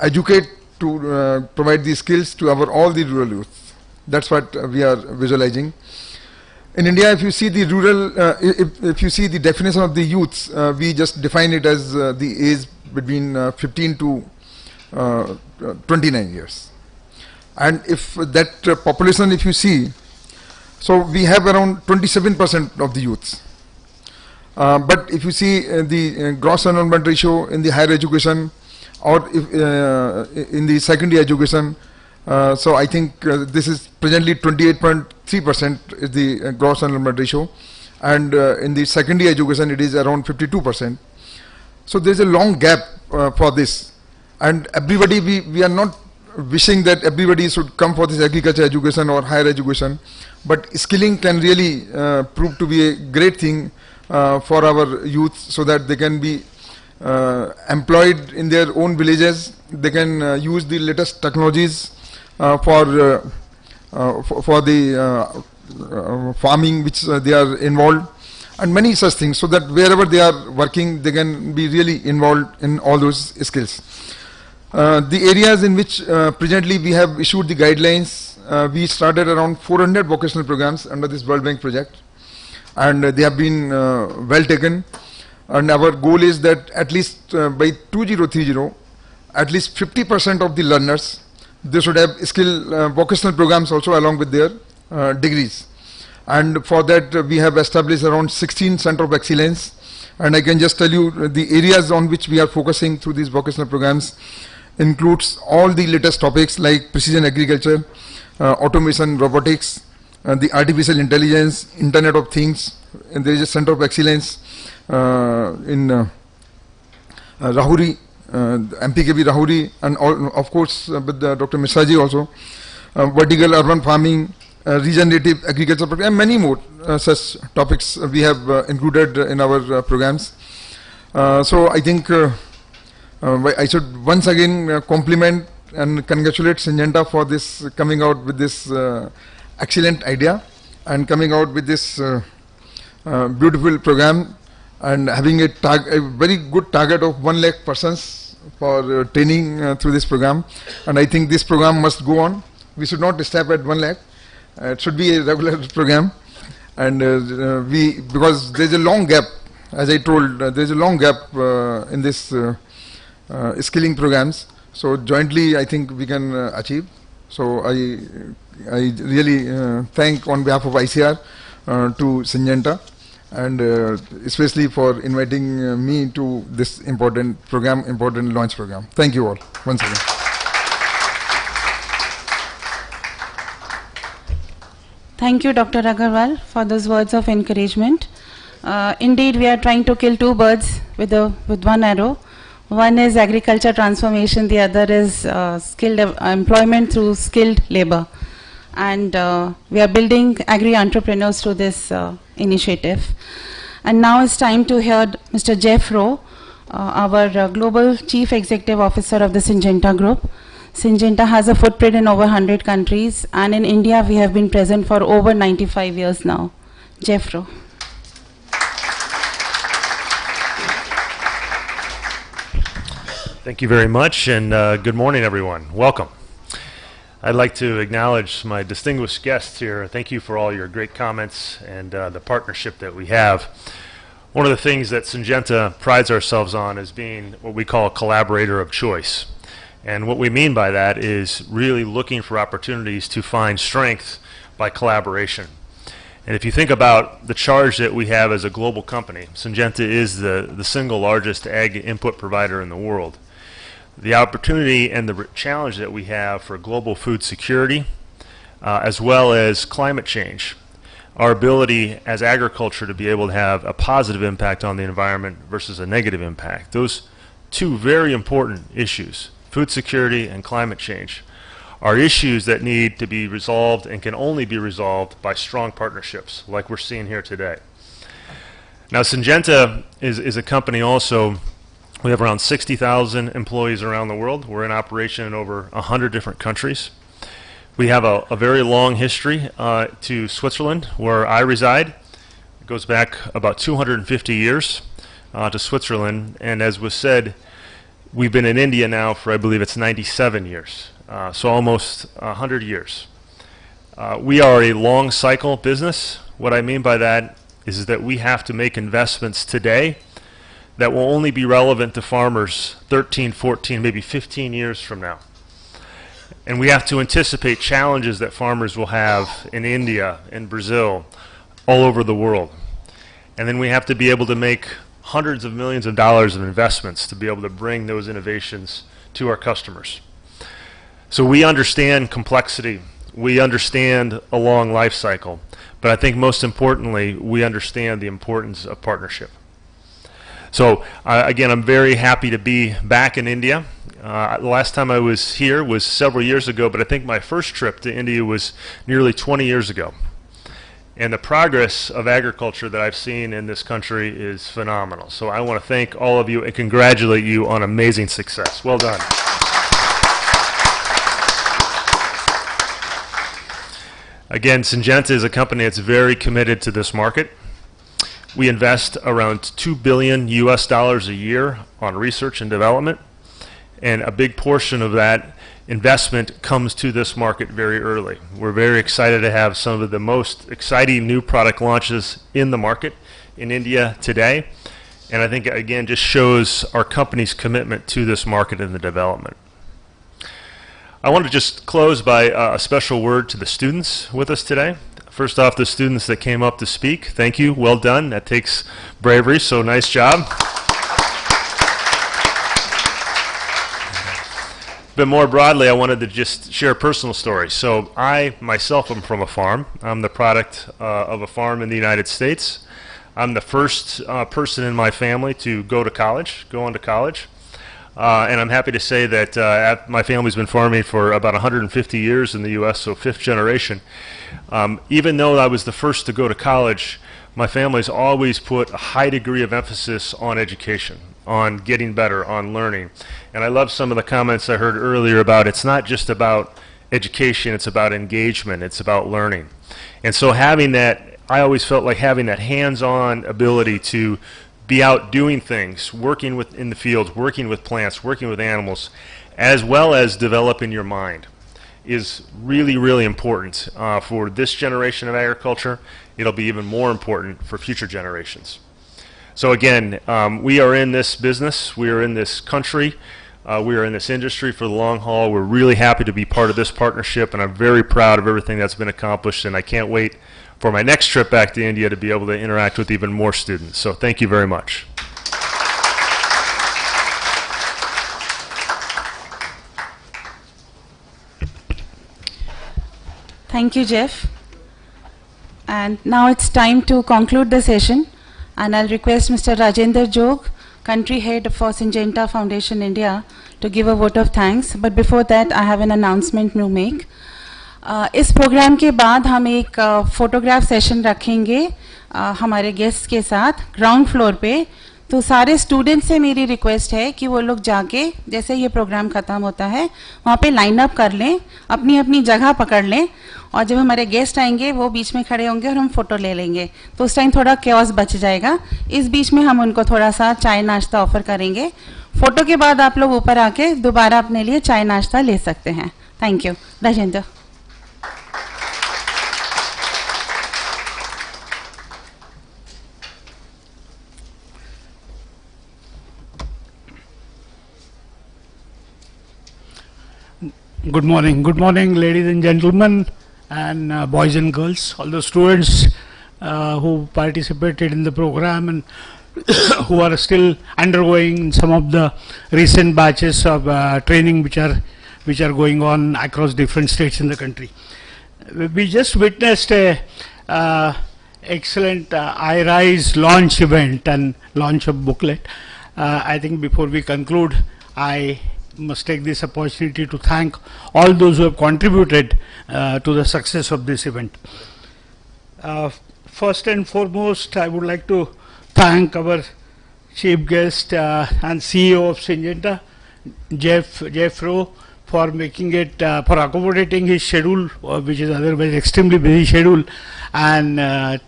educate, to provide the skills to our all the rural youth. That's what we are visualizing. In India, if you see the rural, if you see the definition of the youths, we just define it as the age between 15 to 29 years. And if that population, if you see, so we have around 27% of the youths. But if you see the gross enrollment ratio in the higher education, or if, in the secondary education, so I think this is presently 28.3% is the gross enrollment ratio, and in the secondary education it is around 52%. So there is a long gap for this, and everybody, we are not wishing that everybody should come for this agriculture education or higher education, but skilling can really prove to be a great thing for our youth, so that they can be employed in their own villages. They can use the latest technologies for the farming which they are involved, and many such things, so that wherever they are working, they can be really involved in all those skills. The areas in which presently we have issued the guidelines, we started around 400 vocational programs under this World Bank project, and they have been well taken, and our goal is that at least by 2030, at least 50% of the learners, they should have skill vocational programs also along with their degrees. And for that we have established around 16 Center of Excellence, and I can just tell you the areas on which we are focusing through these vocational programs includes all the latest topics like precision agriculture, automation, robotics, the artificial intelligence, Internet of Things, and there is a Center of Excellence in Rahuri, MPKB Rahuri, and all, of course with Dr. Misraji also, vertical urban farming, regenerative agriculture program, and many more such topics we have included in our programs. So I think I should once again compliment and congratulate Syngenta for this coming out with this excellent idea, and coming out with this beautiful program, and having a very good target of 1 lakh persons for training through this program. And I think this program must go on. We should not stop at 1 lakh. It should be a regular program, and because there is a long gap, as I told, there is a long gap in this skilling programs. So jointly I think we can achieve. So I I really thank on behalf of ICR to Syngenta, and especially for inviting me to this important program, important launch program. Thank you all once again. Thank you, Dr. Agarwal, for those words of encouragement. Indeed, we are trying to kill two birds with one arrow. One is agriculture transformation, the other is skilled employment through skilled labor. And we are building agri-entrepreneurs through this initiative. And now it's time to hear Mr. Jeff Rowe, our Global Chief Executive Officer of the Syngenta Group. Syngenta has a footprint in over 100 countries, and in India we have been present for over 95 years now. Jeff Rowe. Thank you very much, and good morning, everyone. Welcome. I'd like to acknowledge my distinguished guests here. Thank you for all your great comments and the partnership that we have. One of the things that Syngenta prides ourselves on is being what we call a collaborator of choice. And what we mean by that is really looking for opportunities to find strength by collaboration. And if you think about the charge that we have as a global company, Syngenta is the single largest ag input provider in the world. The opportunity and the challenge that we have for global food security, as well as climate change, our ability as agriculture to be able to have a positive impact on the environment versus a negative impact. Those two very important issues, food security and climate change, are issues that need to be resolved and can only be resolved by strong partnerships like we're seeing here today. Now, Syngenta is a company also. We have around 60,000 employees around the world. We're in operation in over 100 different countries. We have a very long history to Switzerland, where I reside. It goes back about 250 years to Switzerland, and as was said, we've been in India now for, I believe it's 97 years, so almost 100 years. We are a long cycle business. What I mean by that is that we have to make investments today that will only be relevant to farmers 13, 14, maybe 15 years from now. And we have to anticipate challenges that farmers will have in India, in Brazil, all over the world. And then we have to be able to make hundreds of millions of dollars of investments to be able to bring those innovations to our customers. So we understand complexity. We understand a long life cycle. But I think most importantly, we understand the importance of partnership. So again, I'm very happy to be back in India. The last time I was here was several years ago, but I think my first trip to India was nearly 20 years ago. And the progress of agriculture that I've seen in this country is phenomenal. So I want to thank all of you and congratulate you on amazing success. Well done. Again, Syngenta is a company that's very committed to this market. We invest around $2 billion US a year on research and development, and a big portion of that investment comes to this market very early. We're very excited to have some of the most exciting new product launches in the market in India today, and I think again just shows our company's commitment to this market and the development. I want to just close by a special word to the students with us today. First off, the students that came up to speak, thank you, well done. That takes bravery, so nice job. But more broadly, I wanted to just share a personal story. So I myself am from a farm. I'm the product of a farm in the United States. I'm the first person in my family to go on to college. And I'm happy to say that my family's been farming for about 150 years in the U.S., so fifth generation. Even though I was the first to go to college, my family's always put a high degree of emphasis on education, on getting better, on learning. And I love some of the comments I heard earlier about it's not just about education, it's about engagement, it's about learning. And so having that, I always felt like having that hands-on ability to be out doing things, working in the fields, working with plants, working with animals, as well as developing your mind is really, really important for this generation of agriculture. It'll be even more important for future generations. So again, we are in this business, we are in this country We are in this industry for the long haul. We're really happy to be part of this partnership, and I'm very proud of everything that's been accomplished, and I can't wait for my next trip back to India to be able to interact with even more students. So thank you very much. Thank you, Jeff. And now it's time to conclude the session, and I'll request Mr. Rajendra Jog, Country Head for Syngenta Foundation India, to give a vote of thanks. But before that, I have an announcement to make. इस programme के बाद हम एक photograph session रखेंगे हमारे guest के साथ ground floor पे. तो सारे स्टूडेंट्स से मेरी रिक्वेस्ट है कि वो लोग जाके जैसे ये प्रोग्राम ख़त्म होता है वहाँ पे लाइन अप कर लें, अपनी अपनी जगह पकड़ लें, और जब हमारे गेस्ट आएंगे वो बीच में खड़े होंगे और हम फ़ोटो ले लेंगे. तो उस टाइम थोड़ा केओस बच जाएगा. इस बीच में हम उनको थोड़ा सा चाय नाश्ता ऑफर करेंगे. फ़ोटो के बाद आप लोग ऊपर आके दोबारा अपने लिए चाय नाश्ता ले सकते हैं. Thank you. Rajendra. Good morning, ladies and gentlemen, and boys and girls, all the students who participated in the program and who are still undergoing some of the recent batches of training which are going on across different states in the country. We just witnessed a excellent iRise launch event and launch of booklet. I think before we conclude, I must take this opportunity to thank all those who have contributed to the success of this event. First and foremost, I would like to thank our chief guest and CEO of Syngenta, Jeff Rowe, for making it, for accommodating his schedule, which is otherwise extremely busy schedule, and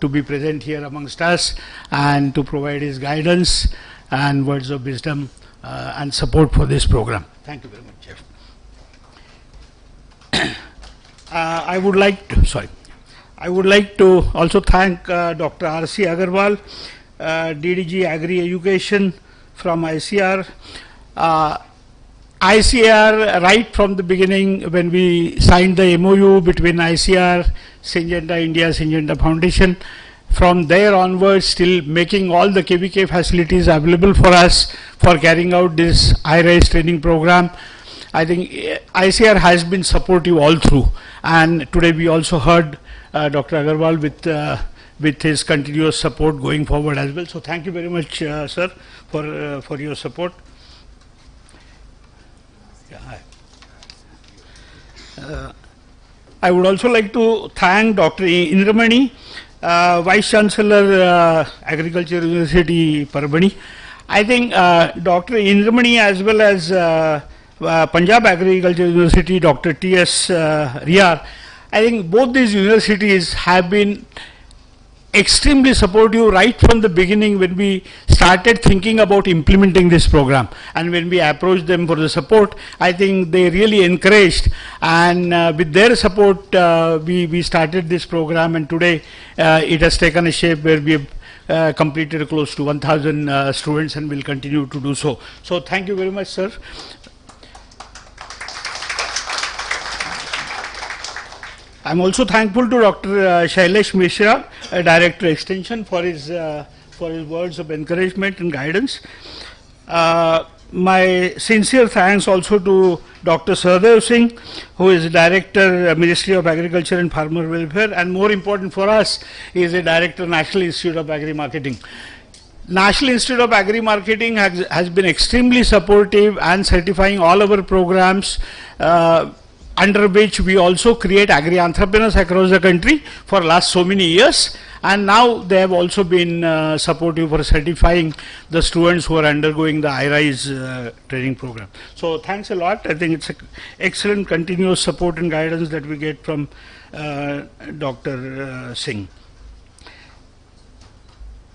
to be present here amongst us and to provide his guidance and words of wisdom and support for this program. Thank you very much, Jeff. I would like to also thank Dr. R.C. Agarwal, DDG Agri Education from ICR. ICR, right from the beginning when we signed the MOU between ICR, Syngenta India, Syngenta Foundation, from there onwards still making all the KVK facilities available for us for carrying out this iRise training program. I think ICR has been supportive all through, and today we also heard Dr. Agarwal with his continuous support going forward as well. So thank you very much, sir, for your support. I would also like to thank Dr. Indramani, Vice Chancellor, Agriculture University, Parbani. I think Dr. Indramani as well as Punjab Agriculture University, Dr. T.S. Riyar, I think both these universities have been extremely supportive right from the beginning when we started thinking about implementing this program, and when we approached them for the support, I think they really encouraged, and with their support we started this program, and today it has taken a shape where we have completed close to 1,000 students and will continue to do so. So thank you very much, sir. I'm also thankful to Dr. Shailesh Mishra, Director Extension, for his words of encouragement and guidance. My sincere thanks also to Dr. Sardev Singh, who is Director, Ministry of Agriculture and Farmer Welfare, and more important for us, he is a Director, National Institute of Agri-Marketing. National Institute of Agri-Marketing has been extremely supportive and certifying all our programs, under which we also create agri-entrepreneurs across the country for last so many years, and now they have also been supportive for certifying the students who are undergoing the iRise training program. So thanks a lot. I think it's an excellent continuous support and guidance that we get from Dr. Singh.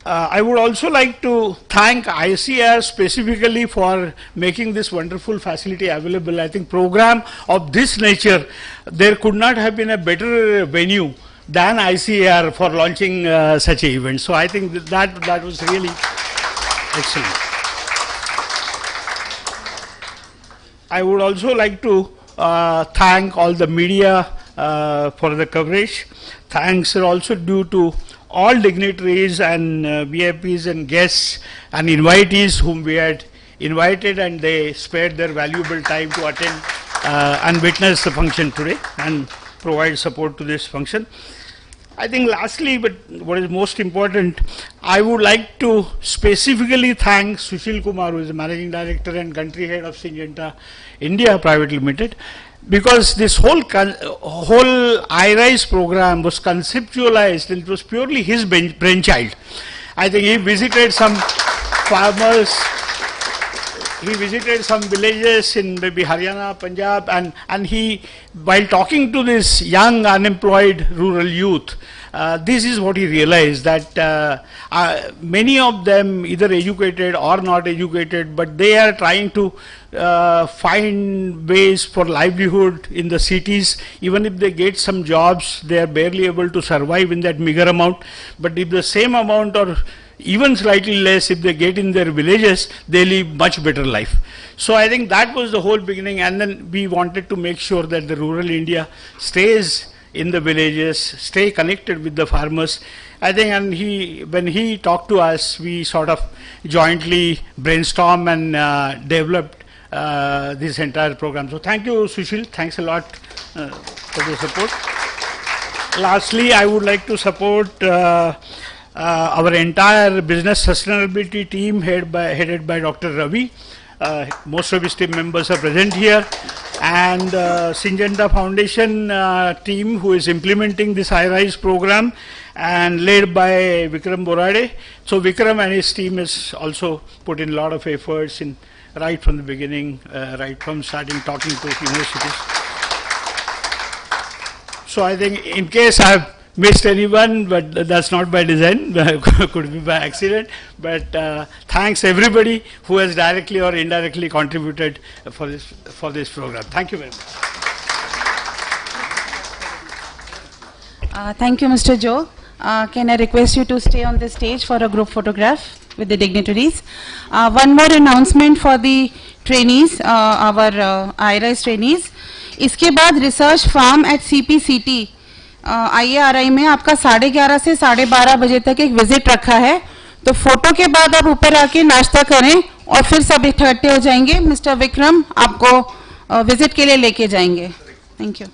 I would also like to thank ICR specifically for making this wonderful facility available. I think program of this nature, there could not have been a better venue than ICR for launching such an event. So I think that was really excellent. I would also like to thank all the media for the coverage. Thanks are also due to all dignitaries and VIPs and guests and invitees whom we had invited, and they spared their valuable time to attend and witness the function today and provide support to this function. I think lastly, but what is most important, I would like to specifically thank Susheel Kumar, who is the Managing Director and Country Head of Syngenta India Private Limited, because this whole iRise program was conceptualized and it was purely his brainchild. I think he visited some farmers, he visited some villages in maybe Haryana, Punjab, and he, while talking to this young unemployed rural youth, this is what he realized, that many of them either educated or not educated, but they are trying to find ways for livelihood in the cities. Even if they get some jobs, they are barely able to survive in that meager amount. But if the same amount or even slightly less, if they get in their villages, they live much better life. So I think that was the whole beginning, and then we wanted to make sure that the rural India stays in the villages, stay connected with the farmers. I think, and when he talked to us, we sort of jointly brainstormed and developed this entire program. So thank you, Susheel. Thanks a lot for the support. Lastly, I would like to support our entire business sustainability team headed by Dr. Ravi. Most of his team members are present here, and Syngenta Foundation team who is implementing this iRise program and led by Vikram Borade. So Vikram and his team has also put in a lot of efforts in right from the beginning, right from starting talking to universities. So I think in case I have missed anyone, but that's not by design, could be by accident, but thanks everybody who has directly or indirectly contributed for this program. Thank you very much. Thank you, Mr. Joe. Can I request you to stay on the stage for a group photograph with the dignitaries? One more announcement for the trainees, our iRise trainees. इसके बाद research farm at CPCT IARI में आपका 11:30 से 12:30 बजे तक एक visit रखा है, तो फोटो के बाद आप ऊपर आके नाश्ता करें और फिर सब इकट्ठे हो जाएंगे. मिस्टर विक्रम आपको विजिट के लिए लेके जाएंगे. Thank you.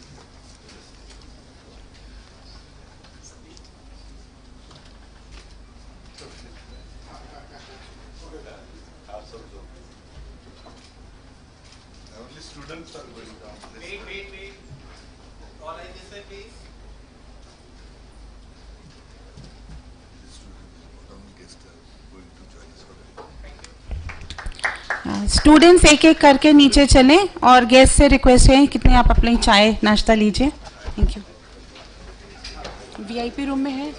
स्टूडेंट्स एक एक करके नीचे चलें और गेस्ट से रिक्वेस्ट है कितने आप अपनी चाय नाश्ता लीजिए. Thank you. VIP रूम में है.